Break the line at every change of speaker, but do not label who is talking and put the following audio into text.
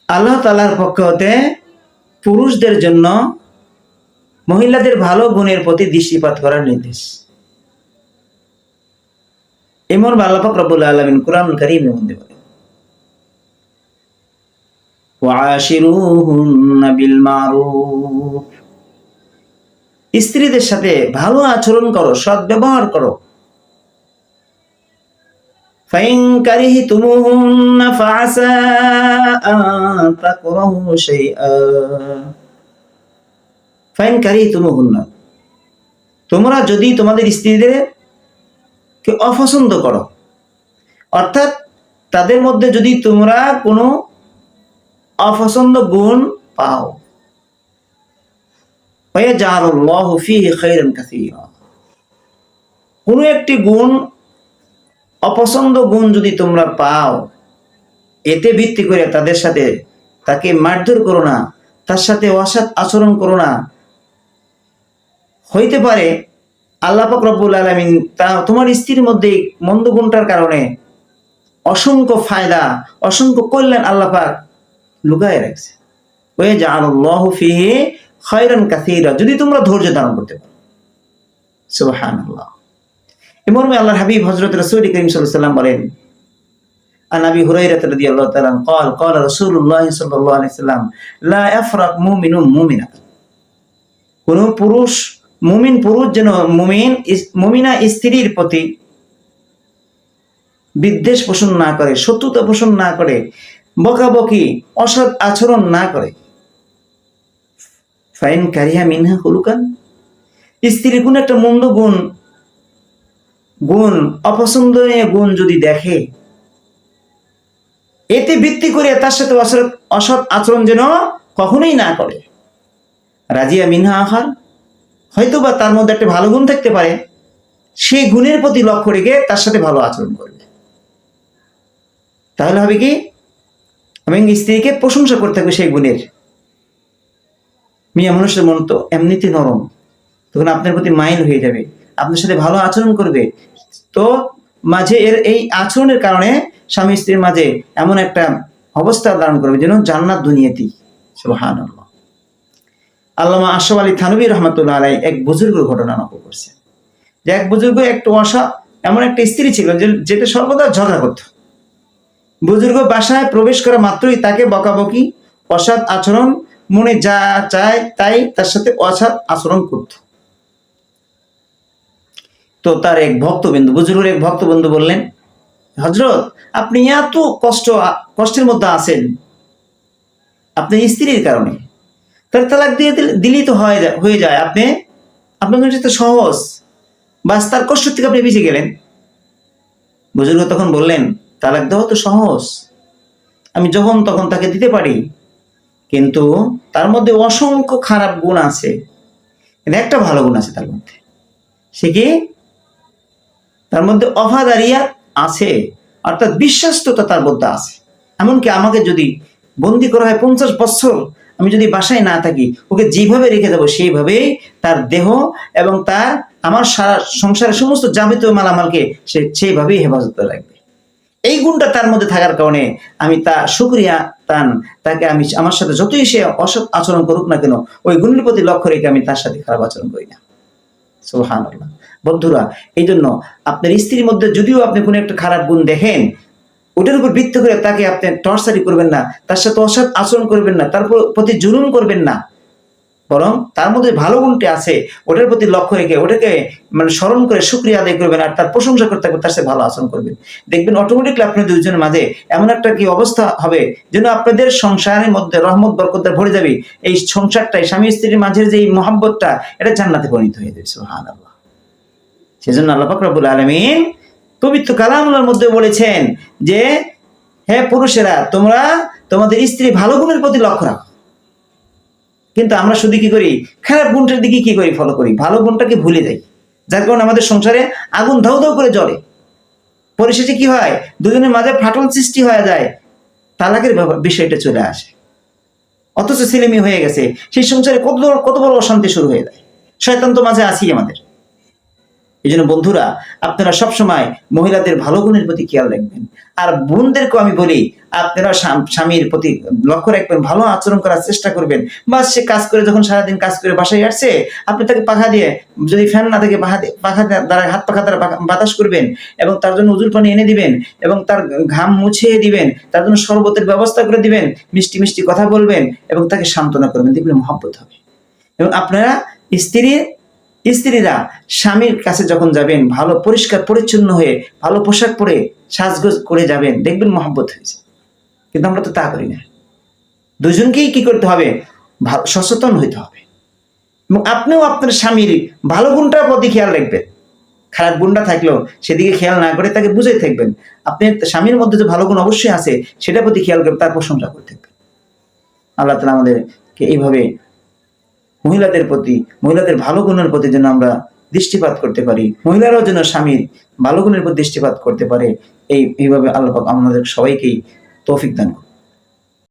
আল্লাহ তাআলার পক্ষ হতে পুরুষদের জন্য মহিলাদের ভালো গুণের প্রতি দৃষ্টিপাত করার নির্দেশ। এমন আল্লাহ পাক রব্বুল আলামিন কুরআনুল কারীমের মধ্যে বলেন, ওয়াশিরুহুন্না বিল মারুফ, স্ত্রীদের সাথে ভালো আচরণ করো, সৎ ব্যবহার করো। ফাইন কারিহতুমুহুন্না ফাআসা আন তাকরাহু শাইআ, ফাইন কারিহতুমুহুন্না, তোমরা যদি তোমাদের স্ত্রীদের কে অপছন্দ করো, অর্থাৎ তাদের মধ্যে যদি তোমরা কোনো অপছন্দ গুণ পাও, ওয়ায়াজআলুল্লাহু ফীহি খায়রান কাসীরা, কোনো একটি গুণ, অপছন্দ গুণ যদি তোমরা পাও, এতে ভিত্তি করে তাদের সাথে তাকে মারধর করো না, তার সাথে অসৎ আচরণ করো না। হইতে পারে আল্লাহ পাক রব্বুল আলামিন তোমার স্ত্রীর মধ্যে মন্দ গুণটার কারণে অসংখ্য ফায়দা, অসংখ্য কল্যাণ আল্লাহ পাক লুকায় রাখছে। ওয়াজআলুল্লাহু ফীহি খায়রান কাসীরা, যদি তোমরা ধৈর্য ধারণ করতে পারো। সুবহানাল্লাহ। মর্মে আল্লাহর হাবিব হযরত রাসূল করিম সাল্লাল্লাহু আলাইহি ওয়াসাল্লাম বলেন, আন আবি হুরায়রা রাদিয়াল্লাহু তাআলা قال قال رسول الله صلى الله عليه وسلم لا يفرق مؤمن مؤمنة, কোন পুরুষ মুমিন পুরুষ যেন মুমিনা স্ত্রীর প্রতি বিদ্বেষ পোষণ না করে, শত্রুতা পোষণ না করে, বকাবকি অসৎ আচরণ না করে। ফাইন কারিহা মিনহা খুলুকান, স্ত্রীর কোন একটা মন্দ গুণ অপছন্দনীয় গুণ যদি দেখে, এতে ভিত্তি করে তার সাথে অসৎ আচরণ যেন কখনোই না করে। রাজিয়া মিনহা আখার, হয়তো বা তার মধ্যে একটা ভালো গুণ থাকতে পারে, সেই গুণের প্রতি লক্ষ্য রেখে তার সাথে ভালো আচরণ করবে। তাহলে হবে কি, আমি স্ত্রীকে প্রশংসা করতে থাকবে সেই গুণের। মিয়া মানুষের মন তো এমনিতে নরম, তখন আপনার প্রতি মাইল হয়ে যাবে, আপনার সাথে ভালো আচরণ করবে। তো মাঝে এই আচরণের কারণে স্বামী স্ত্রীর মাঝে এমন একটা অবস্থা ধারণ করবে যেন জান্নাত দুনিয়াতেই। সুবহানাল্লাহ। আল্লামা আশরাফ আলী থানভী রহমাতুল্লাহ আলাইহি এক বুজুর্গের ঘটনা নকল করছে, যে এক বুজুর্গ এমন একটা স্ত্রী ছিল যেটা সর্বদা ঝগড়া করত। বুজুর্গ বাসায় প্রবেশ করা মাত্রই তাকে বকাবকি, অসৎ আচরণ, মনে যা চায় তাই তার সাথে অসৎ আচরণ করত। তো তার এক ভক্তবিন্দু, বুজুর্গের এক ভক্তবন্ধু বললেন, হযরত, আপনি এত কষ্টের মধ্যে আছেন আপনার স্ত্রীর কারণে, তার তালাক দিয়ে দিলেই তো হয়ে যায়, আপনার জন্য তো সহজ, বাস তার কষ্ট থেকে আপনি বেঁচে গেলেন। বুজুর্গ তখন বললেন, তালাক দেওয়া তো সহজ, আমি যখন তখন তাকে দিতে পারি, কিন্তু তার মধ্যে অসংখ্য খারাপ গুণ আছে, কিন্তু একটা ভালো গুণ আছে তার মধ্যে। সে কি? তার মধ্যে ওয়াফাদারিয়া আছে, অর্থাৎ বিশ্বাসটা তার মধ্যে আছে। এমনকি আমাকে যদি বন্দি করা হয় 50 বছর, আমি যদি বাসায় না থাকি, ওকে যেভাবে রেখে দেবো সেইভাবেই তার দেহ এবং তার আমার সারা সংসারের সমস্ত যাবতীয় মালামালকে সে সেইভাবেই হেফাজত রাখবে। এই গুণটা তার মধ্যে থাকার কারণে আমি শুকরিয়া তাকে আমি আমার সাথে যতই সে অসৎ আচরণ করুক না কেন, ওই গুণের প্রতি লক্ষ্য রেখে আমি তার সাথে খারাপ আচরণ করি না। সুবহানাল্লাহ। বন্ধুরা, এই জন্য আপনার স্ত্রীর মধ্যে যদিও আপনি কোনো একটা খারাপ গুণ দেখেন, ওটার উপর ভিত্তি করে তাকে আপনি টর্চারি করবেন না, তার সাথে অসৎ আচরণ করবেন না, তার প্রতি জুলুম করবেন না, বরং তার মধ্যে ভালো গুণটি আছে ওটার প্রতি লক্ষ্য রেখে ওটাকে স্মরণ করে শুকরিয়া আদায় করবেন, আর তার প্রশংসা করতে থাকবেন, তার সাথে ভালো আচরণ করবেন। দেখবেন অটোমেটিকলি আপনাদের দুইজনের মাঝে এমন একটা কি অবস্থা হবে যেন আপনাদের সংসারের মধ্যে রহমত বরকত ভরে যাবে। এই সংসারটাই, স্বামী স্ত্রীর মাঝের যে মহব্বতটা, এটা জান্নাতে পরিণত হয়ে যাবে। সুবহানাল্লাহ। সেজন্য আল্লাহ পাক রব্বুল আলামিন পবিত্র কালামুল্লাহর মধ্যে বলেছেন যে, হে পুরুষেরা, তোমরা তোমাদের স্ত্রী ভালো গুণের প্রতি লক্ষ্য রাখো। কিন্তু আমরা শুধু কি করি, খারাপ গুণটার দিকে কি করি, ফলো করি, ভালো গুণটাকে ভুলে যাই, যার কারণে আমাদের সংসারে আগুন ধাউ ধাউ করে জ্বলে। পরিশেষে কি হয়, দুজনের মাঝে ফাটল সৃষ্টি হয়ে যায়, তালাকের বিষয়টা চলে আসে। অথচ ছেলেমেয়ে হয়ে গেছে, সেই সংসারে কত বড় অশান্তি শুরু হয়ে যায়। শয়তান তো মাঝে আছেই আমাদের। এই জন্য বন্ধুরা, আপনারা সবসময় মহিলাদের ভালো গুণের প্রতি খেয়াল রাখবেন। আর বোনদেরকেও আমি বলি, আপনারা স্বামীর প্রতি লক্ষ্য রাখবেন, ভালো আচরণ করার চেষ্টা করবেন। বা সে কাজ করে, যখন সারাদিন কাজ করে বাসায় আসছে, আপনি তাকে পাখা দিয়ে, যদি ফ্যান না থাকে পাখা দ্বারা, হাত পাখা দ্বারা বাতাস করবেন, এবং তার জন্য উজুর পানি এনে দিবেন, এবং তার ঘাম মুছিয়ে দিবেন, তার জন্য শরবতের ব্যবস্থা করে দিবেন, মিষ্টি মিষ্টি কথা বলবেন, এবং তাকে সান্ত্বনা করবেন। দেখবেন মহব্বত হবে। এবং আপনারা স্ত্রীরা স্বামীর কাছে যখন যাবেন, ভালো পরিষ্কার পরিচ্ছন্ন হয়ে, ভালো পোশাক পরে, সাজগোজ করে যাবেন, দেখবেন মহব্বত হয়েছে। কিন্তু আমরা তো তা করি না। দুজনকেই কি করতে হবে? সচেতন হইতে হবে। এবং আপনিও আপনার স্বামীর ভালো গুণটার প্রতি খেয়াল রাখবেন। খারাপ গুণটা থাকলেও সেদিকে খেয়াল না করে তাকে বুঝে থাকবেন। আপনি স্বামীর মধ্যে যে ভালো গুণ অবশ্যই আছে, সেটার প্রতি খেয়াল করে তার প্রশংসা করে থাকবেন। আল্লাহ তাআলা আমাদেরকে এইভাবে মহিলাদের ভালো গুণের প্রতি যেন আমরা দৃষ্টিপাত করতে পারি, মহিলারাও যেন স্বামীর ভালো গুণের প্রতি দৃষ্টিপাত করতে পারে, এইভাবে আল্লাহ পাক আমাদের সবাইকেই তৌফিক দান করুন।